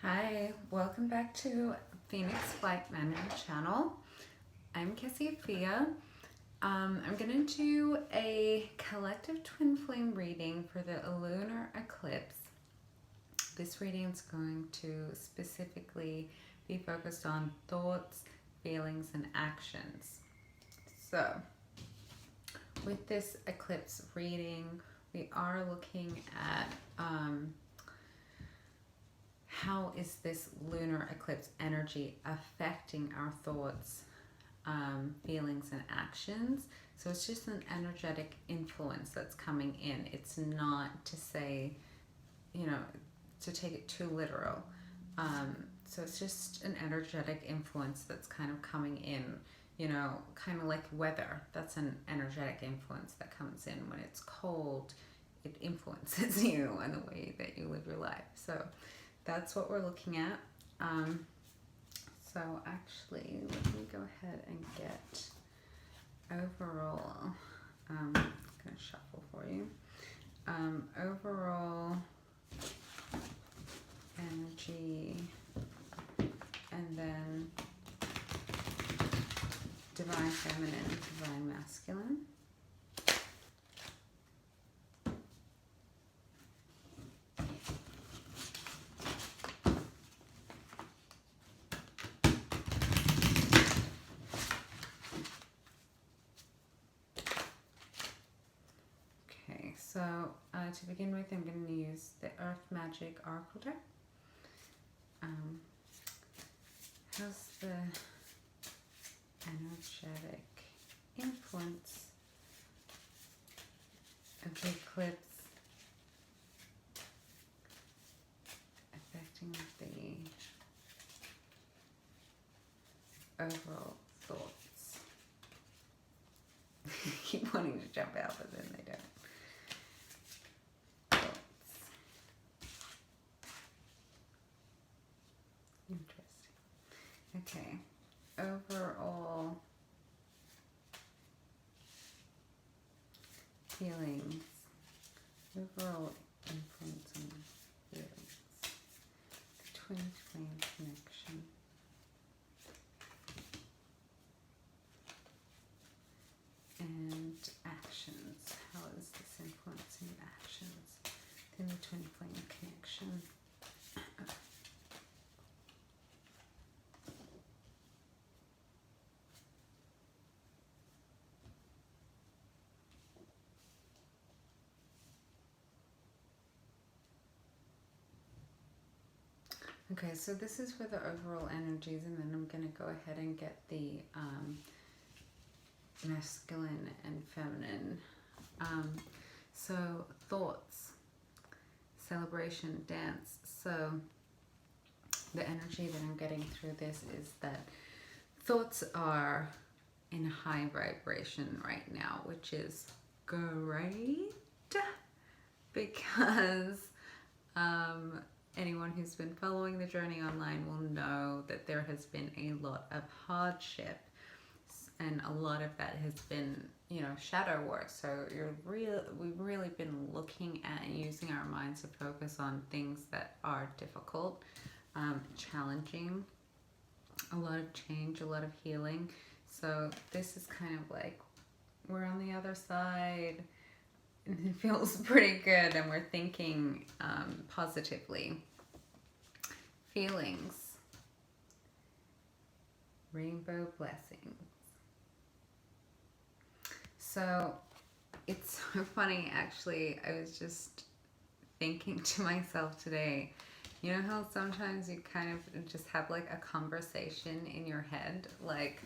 Hi, welcome back to Phoenix Flight Manual channel. I'm Kesi Afiya. I'm going to do a collective twin flame reading for the lunar eclipse. This reading is going to specifically be focused on thoughts, feelings, and actions. So, with this eclipse reading, we are looking at how is this lunar eclipse energy affecting our thoughts, feelings, and actions. So it's just an energetic influence that's coming in. It's not to say, to take it too literal. So it's just an energetic influence that's kind of coming in, kind of like weather. That's an energetic influence that comes in. When it's cold, it influences you and the way that you live your life. So that's what we're looking at. So actually, let me go ahead and get overall, I'm going to shuffle for you. Overall energy, and then divine feminine, divine masculine. So to begin with, I'm going to use the Earth Magic Oracle deck. How's the energetic influence of the eclipse affecting the overall thoughts? I keep wanting to jump out, but then they don't. Okay, overall feelings, overall influence on feelings, the twin flame connection, and actions. How is this influencing actions in the twin flame connection? Okay, so this is for the overall energies, and then I'm going to go ahead and get the masculine and feminine. So thoughts, celebration, dance. So the energy that I'm getting through this is that thoughts are in high vibration right now, which is great because anyone who's been following the journey online will know that there has been a lot of hardship, and a lot of that has been, shadow work. So we've really been looking at and using our minds to focus on things that are difficult, challenging, a lot of change, a lot of healing. So this is kind of like we're on the other side. It feels pretty good, and we're thinking positively. Feelings. Rainbow blessings. So it's so funny, actually. I was just thinking to myself today, you know how sometimes you kind of just have like a conversation in your head, like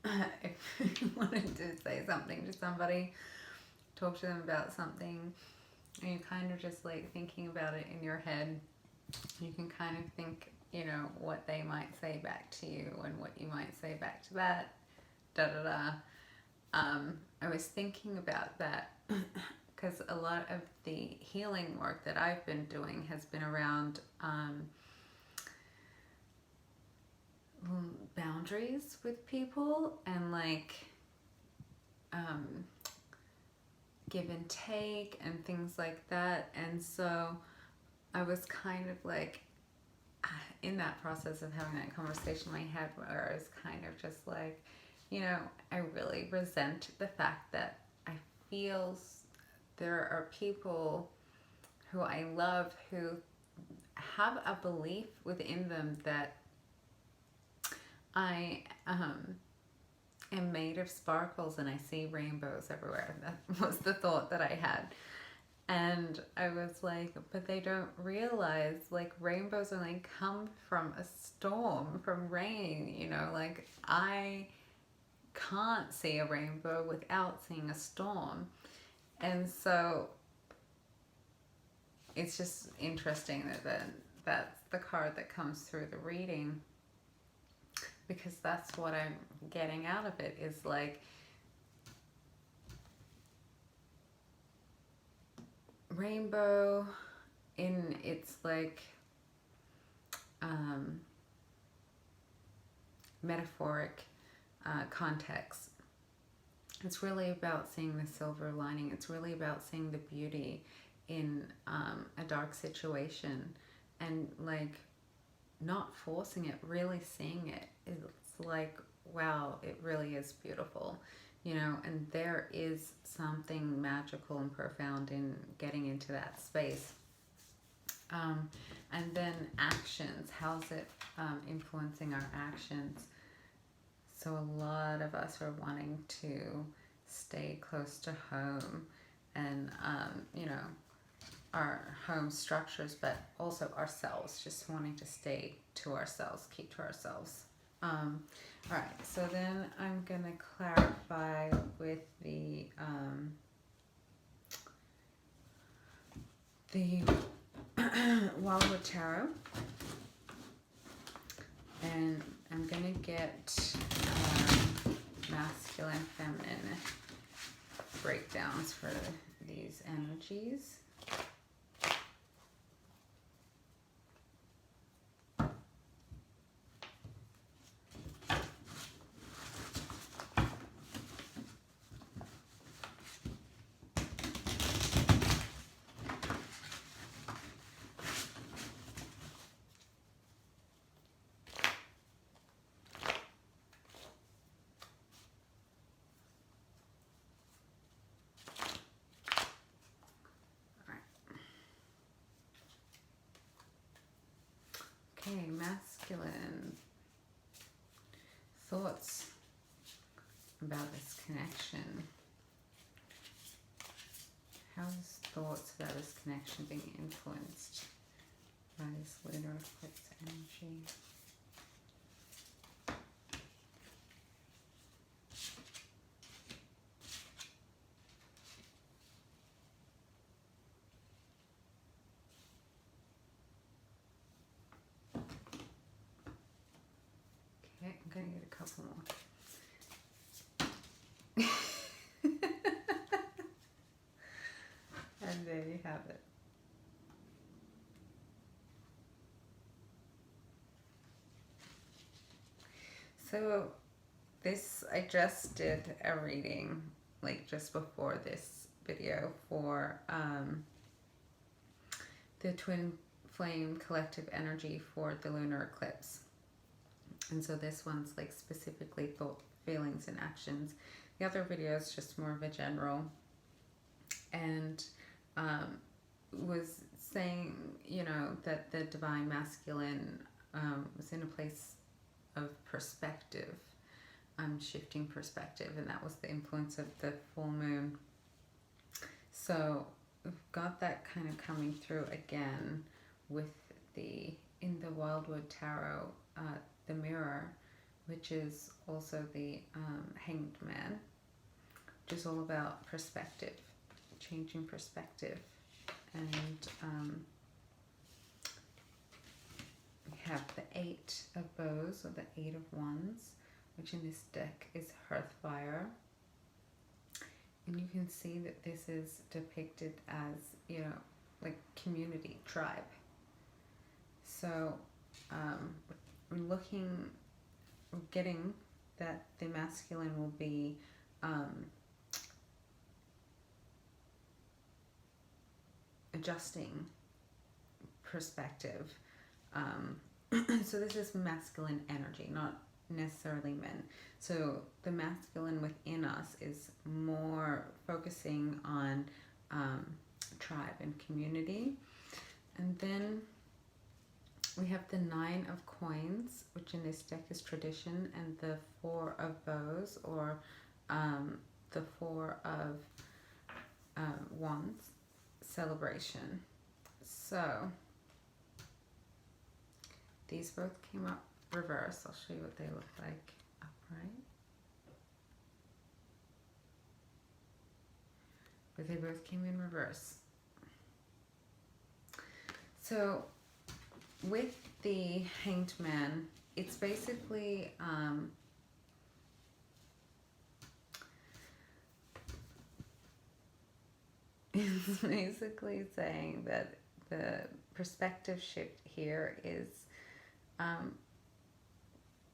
if you wanted to say something to somebody, talk to them about something, and you kind of just like thinking about it in your head. You can kind of think, what they might say back to you and what you might say back to that, I was thinking about that because a lot of the healing work that I've been doing has been around boundaries with people and like give and take and things like that. And so I was kind of like, in that process of having that conversation in my head, where I was kind of just like, I really resent the fact that I feel there are people who I love who have a belief within them that I am made of sparkles and I see rainbows everywhere. That was the thought that I had. And I was like, but they don't realize, like, rainbows only come from a storm, from rain, like, I can't see a rainbow without seeing a storm. And so it's just interesting that that's the card that comes through the reading, because that's what I'm getting out of it, is like, rainbow in its like metaphoric context. It's really about seeing the silver lining. It's really about seeing the beauty in a dark situation, and like not forcing it, really seeing it. It's like, wow, it really is beautiful, and there is something magical and profound in getting into that space. And then actions, how's it influencing our actions? So a lot of us are wanting to stay close to home and, our home structures, but also ourselves, just wanting to stay to ourselves, keep to ourselves. All right, so then I'm going to clarify with the Wildwood Tarot, and I'm going to get masculine, feminine breakdowns for these energies. Okay, masculine thoughts about this connection. How's thoughts about this connection being influenced by this lunar eclipse energy? Okay, I'm going to get a couple more. And there you have it. So this, I just did a reading like just before this video for the twin flame collective energy for the lunar eclipse. And so this one's like specifically thought, feelings, and actions. The other video is just more of a general, and was saying, that the divine masculine was in a place of perspective, shifting perspective, and that was the influence of the full moon. So we've got that kind of coming through again with in the Wildwood Tarot, the mirror, which is also the Hanged Man, which is all about perspective, changing perspective. And we have the Eight of Bows, or the Eight of Wands, which in this deck is Hearthfire. And you can see that this is depicted as, like community, tribe. So we're getting that the masculine will be adjusting perspective, So this is masculine energy, not necessarily men. So the masculine within us is more focusing on tribe and community. And then we have the 9 of coins, which in this deck is tradition, and the 4 of bows, or the 4 of wands, celebration. So these both came up reverse. I'll show you what they look like upright. But they both came in reverse. So with the Hanged Man, it's basically it's basically saying that the perspective shift here is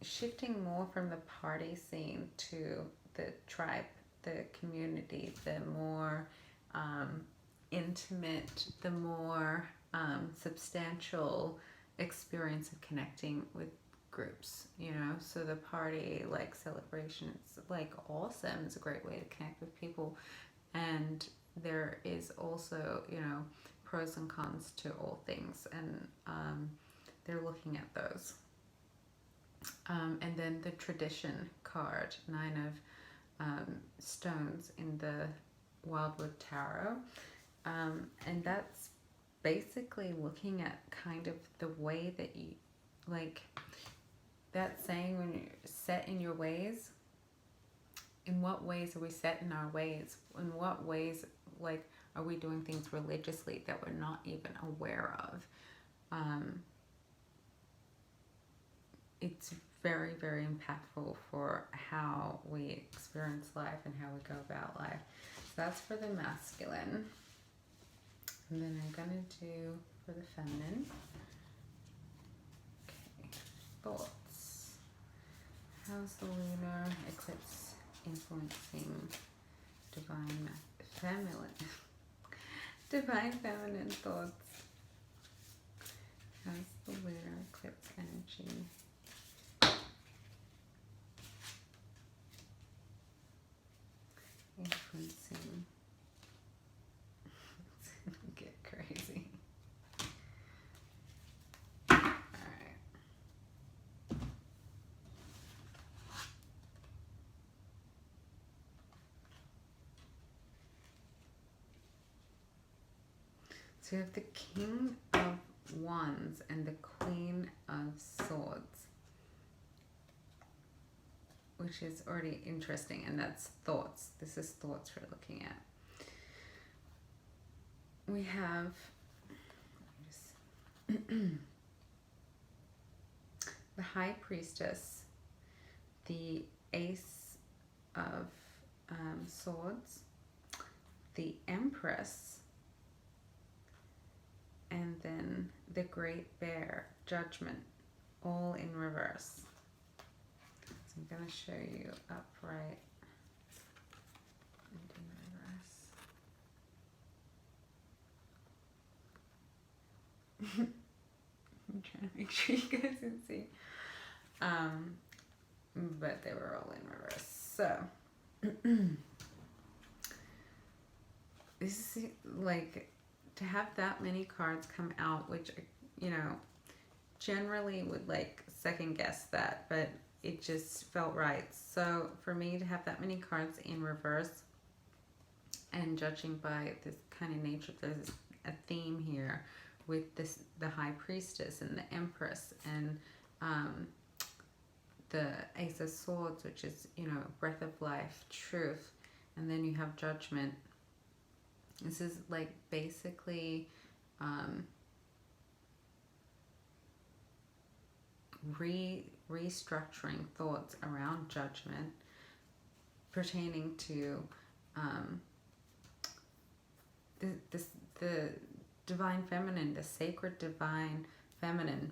shifting more from the party scene to the tribe, the community, the more intimate, the more substantial experience of connecting with groups, you know. So the party, like, celebration, it's like awesome. It's a great way to connect with people, and there is also, you know, pros and cons to all things, and they're looking at those. And then the tradition card, 9 of stones in the Wildwood Tarot, and that's basically looking at kind of the way that you, like, that saying, when you're set in your ways, in what ways are we set in our ways? In what ways, like, are we doing things religiously that we're not even aware of? It's very, very impactful for how we experience life and how we go about life. So that's for the masculine. And then I'm going to do for the feminine. Okay, thoughts. How's the lunar eclipse influencing divine feminine? Divine feminine thoughts. How's the lunar eclipse energy influencing? It's gonna get crazy. Alright. So you have the King of Wands and the Queen of Swords, which is already interesting, and that's thoughts. This is thoughts we're looking at. We have the High Priestess, the Ace of Swords, the Empress, and then the Great Bear, Judgment, all in reverse. So I'm going to show you upright and in reverse. I'm trying to make sure you guys can see. But they were all in reverse. So this is like, to have that many cards come out, which, you know, generally would like second guess that, but it just felt right. So for me to have that many cards in reverse, and judging by this kind of nature, there's a theme here with this, the High Priestess and the Empress, and the Ace of Swords, which is, you know, breath of life, truth, and then you have Judgment. This is like basically restructuring thoughts around judgment pertaining to the divine feminine, the sacred divine feminine,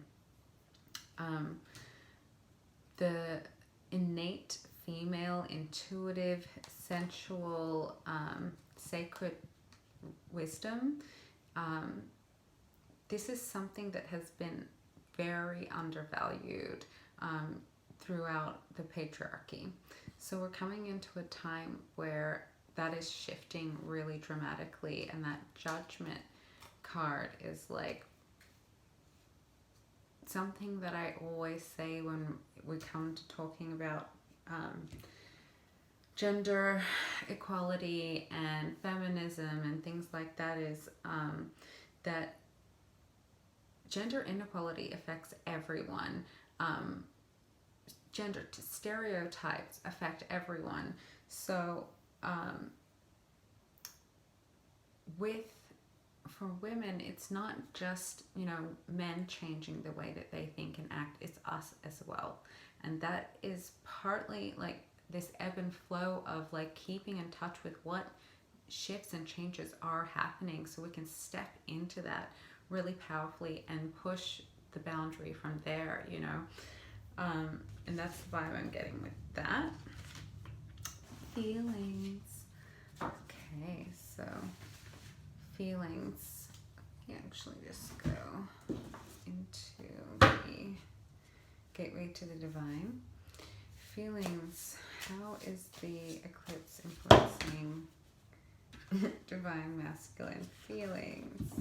the innate female, intuitive, sensual, sacred wisdom. This is something that has been very undervalued throughout the patriarchy. So we're coming into a time where that is shifting really dramatically, and that Judgment card is like something that I always say when we come to talking about gender equality and feminism and things like that, is that gender inequality affects everyone. Gender stereotypes affect everyone. So for women, it's not just, you know, men changing the way that they think and act, it's us as well. And that is partly like this ebb and flow of like keeping in touch with what shifts and changes are happening, so we can step into that really powerfully and push the boundary from there, you know. And that's the vibe I'm getting with that. Feelings. Okay, so feelings. You actually just go into the gateway to the divine. Feelings. How is the eclipse influencing divine masculine feelings?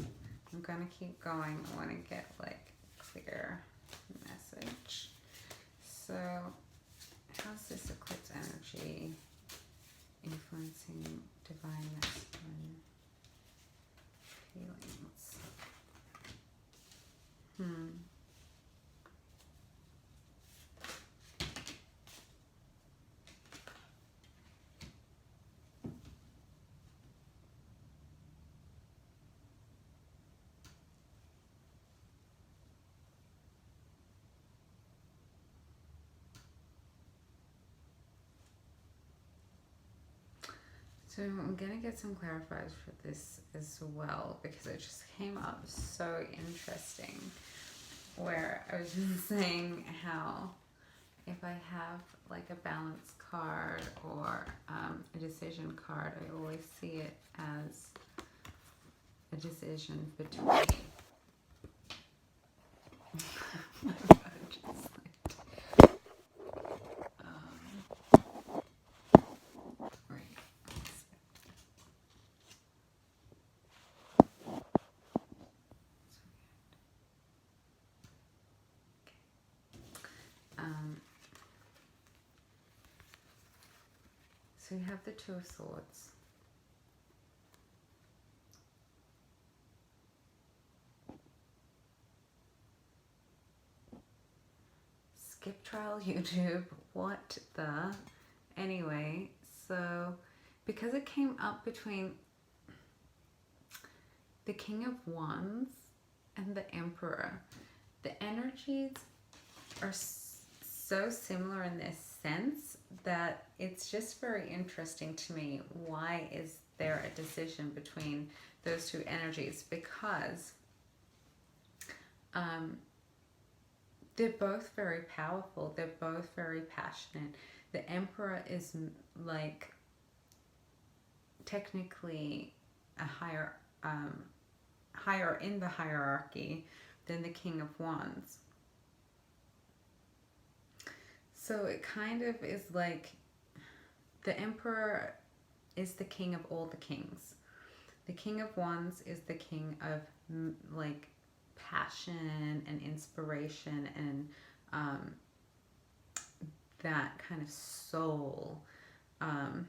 I'm gonna keep going. I want to get like clear message. So how's this eclipse energy influencing divine masculine feelings? So I'm going to get some clarifiers for this as well, because it just came up so interesting, where I was just saying how if I have like a balance card or a decision card, I always see it as a decision between so you have the Two of Swords. Skip trial YouTube. What the? Anyway, so because it came up between the King of Wands and the Emperor, the energies are so similar in this sense that it's just very interesting to me. Why is there a decision between those two energies? Because they're both very powerful. They're both very passionate. The Emperor is like technically a higher in the hierarchy than the King of Wands. So it kind of is like the Emperor is the king of all the kings. The King of Wands is the king of like passion and inspiration and that kind of soul. And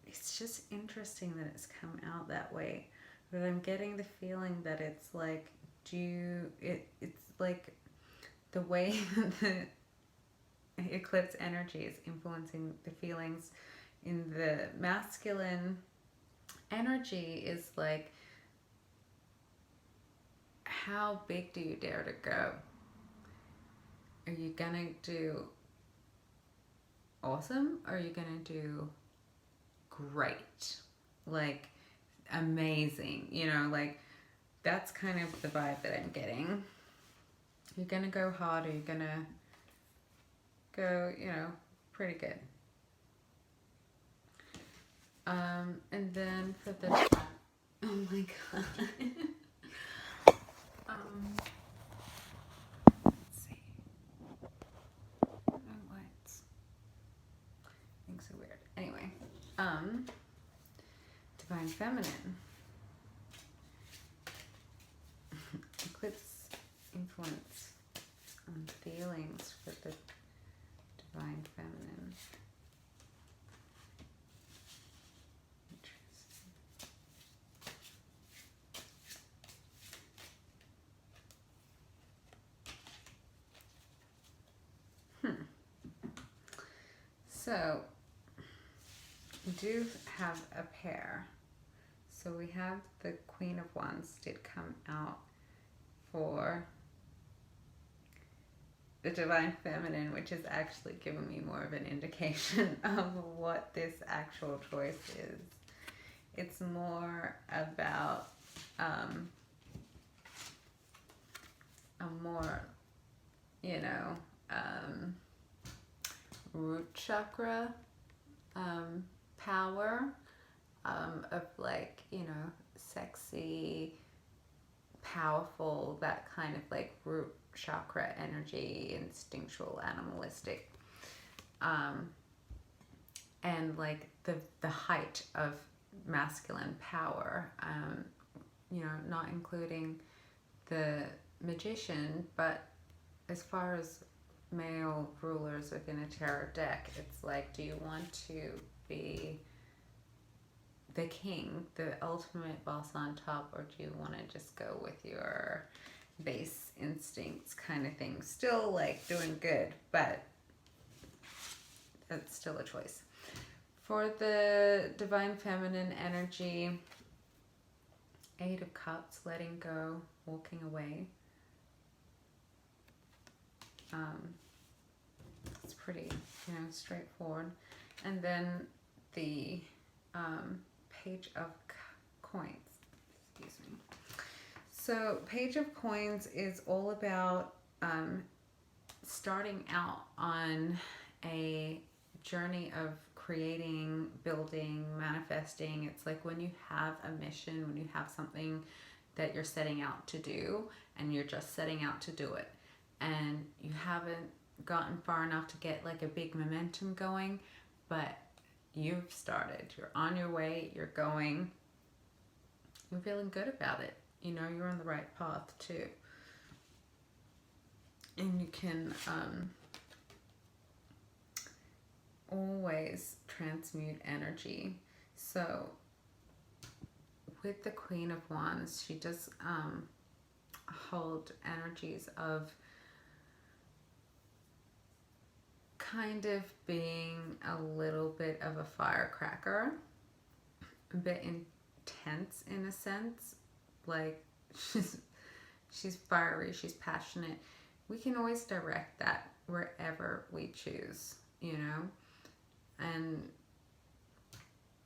it's just interesting that it's come out that way. But I'm getting the feeling that it's like, it's like the way the eclipse energy is influencing the feelings in the masculine energy is like, how big do you dare to go? Are you gonna do awesome? Or are you gonna do great? Like amazing, you know, like that's kind of the vibe that I'm getting. You're gonna go hard, or you're gonna go, you know, pretty good. And then for the, oh my god. Divine Feminine. Eclipse influence on feelings for the Divine Feminine. So, we do have a pair. So we have the Queen of Wands did come out for the Divine Feminine, which is actually giving me more of an indication of what this actual choice is. It's more about a more, you know, root chakra power of like, you know, sexy, powerful, that kind of like root chakra energy, instinctual, animalistic, and like the height of masculine power, you know, not including the Magician, but as far as male rulers within a tarot deck, it's like, do you want to be the king, the ultimate boss on top, or do you want to just go with your base instincts kind of thing? Still like doing good, but that's still a choice. For the Divine Feminine energy, Eight of Cups, letting go, walking away. It's pretty, you know, straightforward. And then the Page of Coins, excuse me. So Page of Coins is all about starting out on a journey of creating, building, manifesting. It's like when you have a mission, when you have something that you're setting out to do, and you're just setting out to do it, and you haven't gotten far enough to get like a big momentum going, but you've started, you're on your way, you're going, you're feeling good about it, you know, you're on the right path too. And you can always transmute energy. So with the Queen of Wands, she does hold energies of kind of being a little bit of a firecracker, a bit intense in a sense, like she's fiery, she's passionate. We can always direct that wherever we choose, you know, and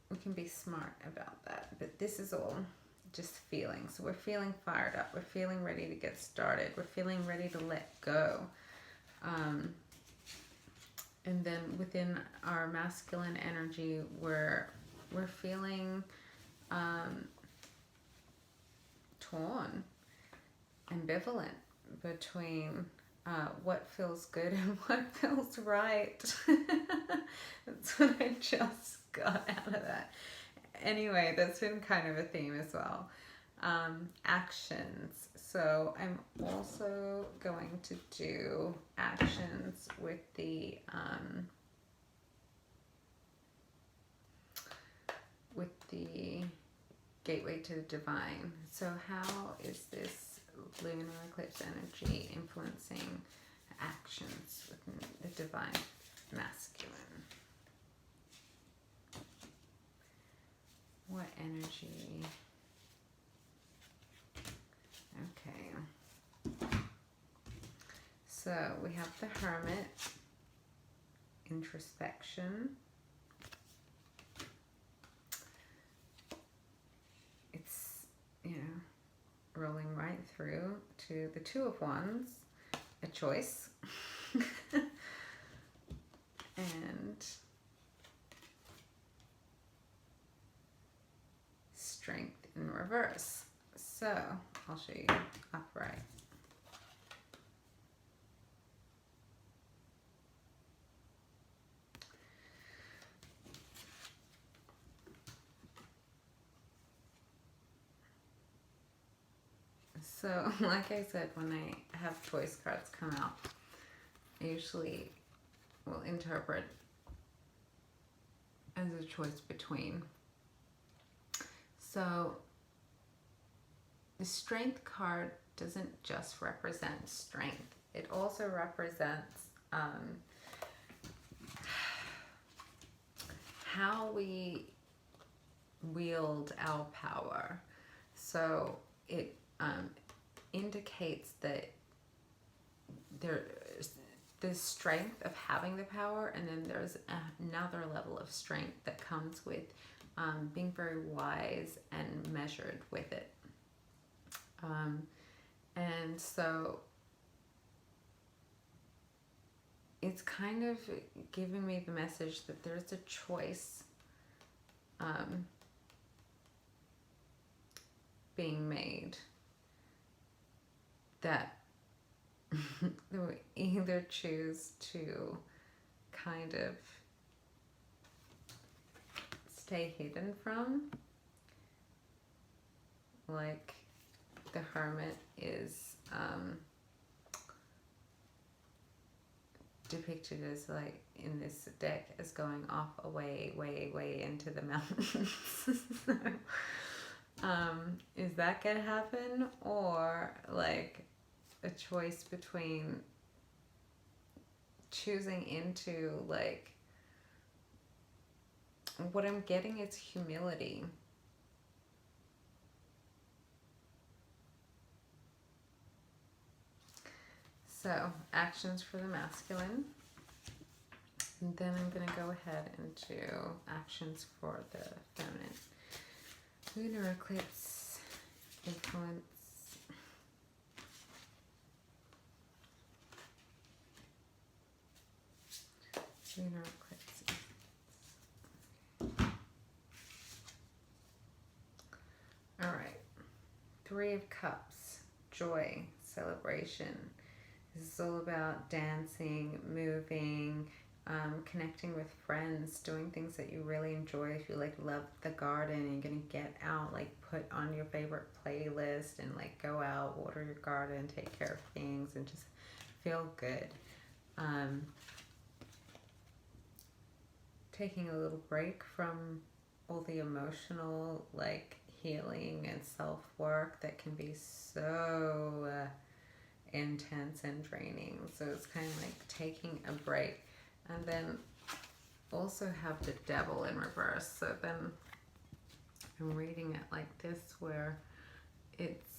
we can be smart about that. But this is all just feeling. So we're feeling fired up, we're feeling ready to get started, we're feeling ready to let go. And then within our masculine energy, we're feeling torn, ambivalent between what feels good and what feels right. That's what I just got out of that. Anyway, that's been kind of a theme as well. Actions. So I'm also going to do actions with the gateway to the divine. So how is this lunar eclipse energy influencing actions within the divine masculine? What energy? Okay. So we have the Hermit, introspection. It's, you know, rolling right through to the Two of Wands, a choice. And Strength in reverse. So I'll show you upright. So, like I said, when I have choice cards come out, I usually will interpret as a choice between. So, the strength card doesn't just represent strength. It also represents how we wield our power. So it indicates that there's the strength of having the power, and then there's another level of strength that comes with being very wise and measured with it. And so it's kind of giving me the message that there's a choice being made, that we either choose to kind of stay hidden from, like the Hermit is depicted as, like, in this deck, as going off away, way into the mountains. Is that gonna happen? Or like a choice between choosing into, like, what I'm getting is humility. So, actions for the masculine. And then I'm going to go ahead and do actions for the feminine. Lunar eclipse influence. Lunar eclipse. All right. 3 of Cups. Joy. Celebration. This is all about dancing, moving, connecting with friends, doing things that you really enjoy. If you like love the garden and you're gonna get out, like put on your favorite playlist and like go out, water your garden, take care of things, and just feel good. Taking a little break from all the emotional, like, healing and self-work that can be so intense and draining. So it's kind of like taking a break. And then also have the Devil in reverse. So then I'm reading it like this, where it's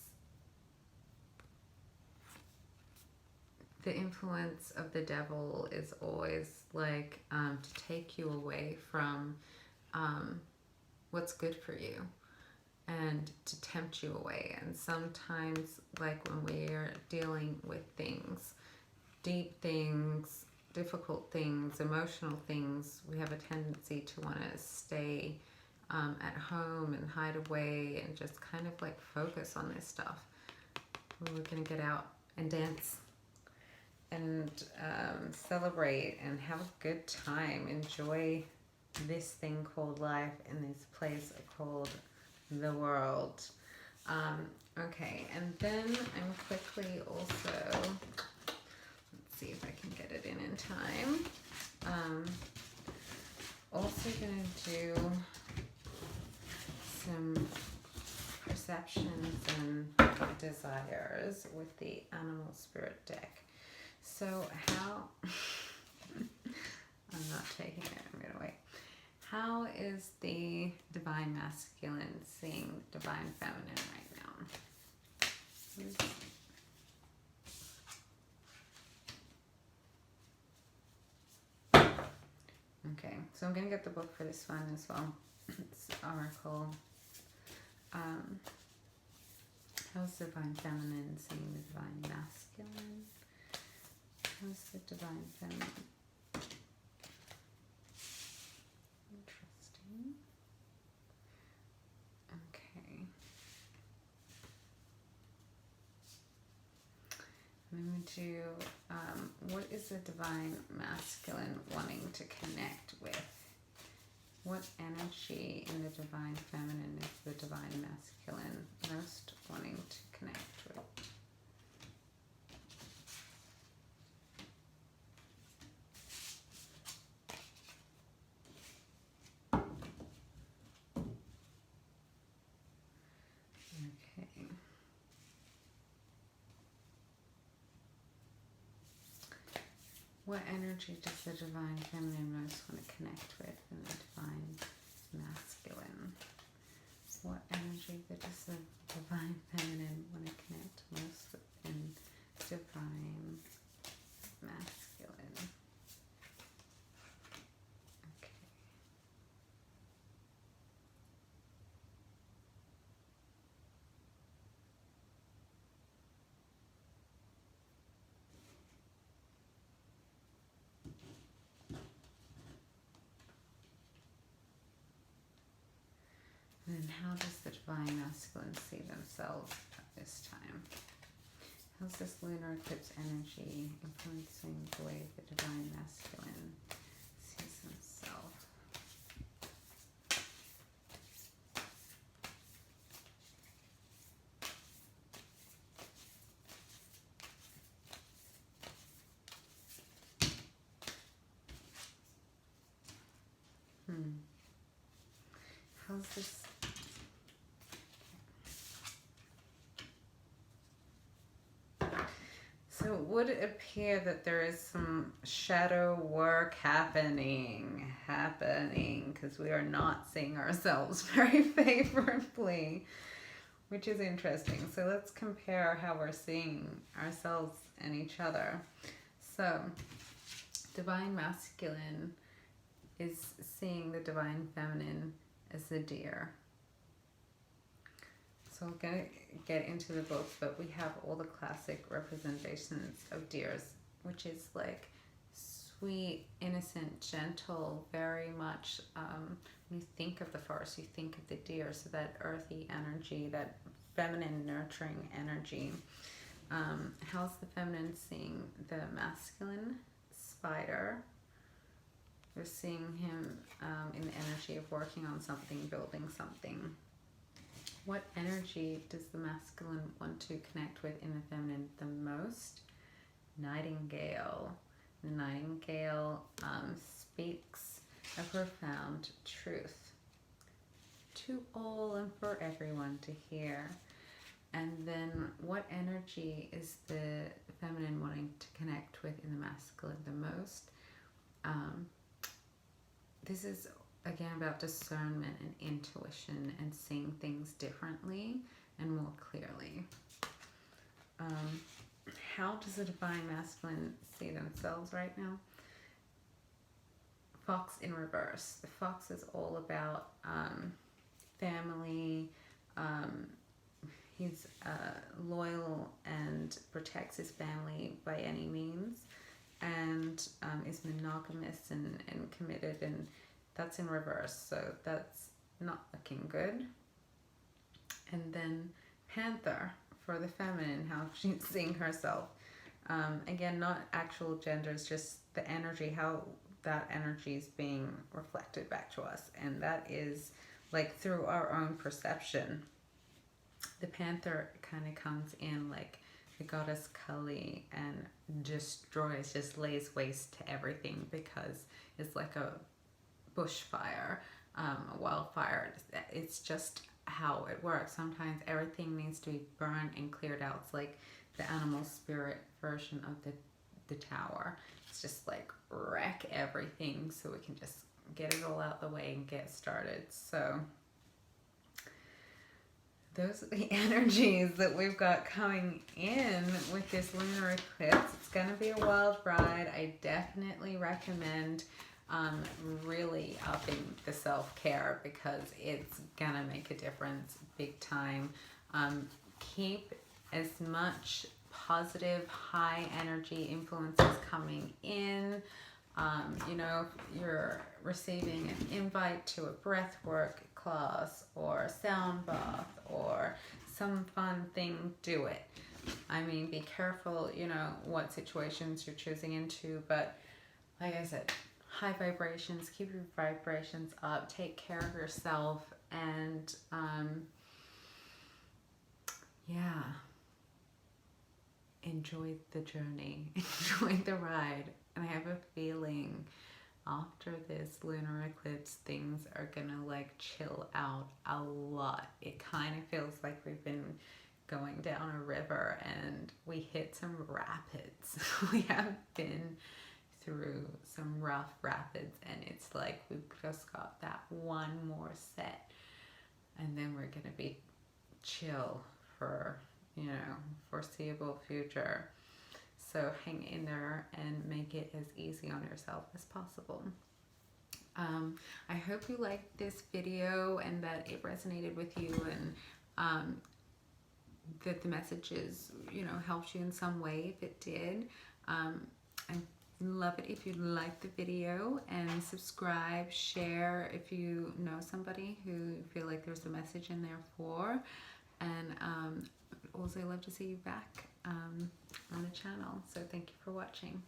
the influence of the devil is always like to take you away from what's good for you, and to tempt you away. And sometimes, like, when we're dealing with things, deep things, difficult things, emotional things, we have a tendency to want to stay at home and hide away and just kind of like focus on this stuff. We're going to get out and dance and celebrate and have a good time. Enjoy this thing called life in this place called the world. Okay, and then I'm quickly also, let's see if I can get it in time. Also gonna do some perceptions and desires with the animal spirit deck. So how, I'm not taking it, I'm gonna wait. How is the divine masculine seeing divine feminine right now? Okay, so I'm going to get the book for this one as well. It's Oracle. How's the divine feminine seeing the divine masculine? How's the divine feminine? Interesting. Okay. I'm going to do, what is the divine masculine wanting to connect with? What energy in the divine feminine is the divine masculine most wanting to connect with? What energy does the divine feminine most want to connect with in the divine masculine? What energy does the divine feminine want to connect most with in divine masculine? Okay. And how does the divine masculine see themselves at this time? How's this lunar eclipse energy influencing the way the divine masculine sees themselves? How's this? So it would appear that there is some shadow work happening, because we are not seeing ourselves very favorably, which is interesting. So let's compare how we're seeing ourselves and each other. So divine masculine is seeing the divine feminine as the deer. So we're going to get into the books, but we have all the classic representations of deers, which is like sweet, innocent, gentle, very much, when you think of the forest, you think of the deer, so that earthy energy, that feminine nurturing energy. How's the feminine seeing the masculine? Spider. We're seeing him in the energy of working on something, building something. What energy does the masculine want to connect with in the feminine the most? Nightingale. The nightingale speaks a profound truth to all and for everyone to hear. And then what energy is the feminine wanting to connect with in the masculine the most? This is again about discernment and intuition and seeing things differently and more clearly. How does the divine masculine see themselves right now? Fox in reverse. The fox is all about family. He's loyal and protects his family by any means, and is monogamous and committed, and that's in reverse, so that's not looking good. And then Panther for the feminine, how she's seeing herself. Again, not actual genders, just the energy, how that energy is being reflected back to us, and that is like through our own perception. The Panther kind of comes in like the goddess Kali and destroys, just lays waste to everything, because it's like a bushfire, a wildfire. It's just how it works. Sometimes everything needs to be burned and cleared out. It's like the animal spirit version of the tower. It's just like wreck everything so we can just get it all out the way and get started. So those are the energies that we've got coming in with this lunar eclipse. It's going to be a wild ride. I definitely recommend really upping the self-care, because it's going to make a difference big time. Keep as much positive, high energy influences coming in. You know, if you're receiving an invite to a breathwork class or a sound bath or some fun thing, do it. I mean, be careful, you know, what situations you're choosing into, but like I said, high vibrations, keep your vibrations up, take care of yourself, and yeah, enjoy the journey, enjoy the ride. And I have a feeling after this lunar eclipse, things are gonna like chill out a lot. It kind of feels like we've been going down a river and we hit some rapids. We have been through some rough rapids, and it's like we've just got that one more set, and then we're gonna be chill for, you know, foreseeable future. So hang in there and make it as easy on yourself as possible. I hope you liked this video and that it resonated with you, and that the messages, you know, helped you in some way. If it did, I'd love it if you like the video, and subscribe, share if you know somebody who you feel like there's a message in there for. And also love to see you back on the channel. So thank you for watching.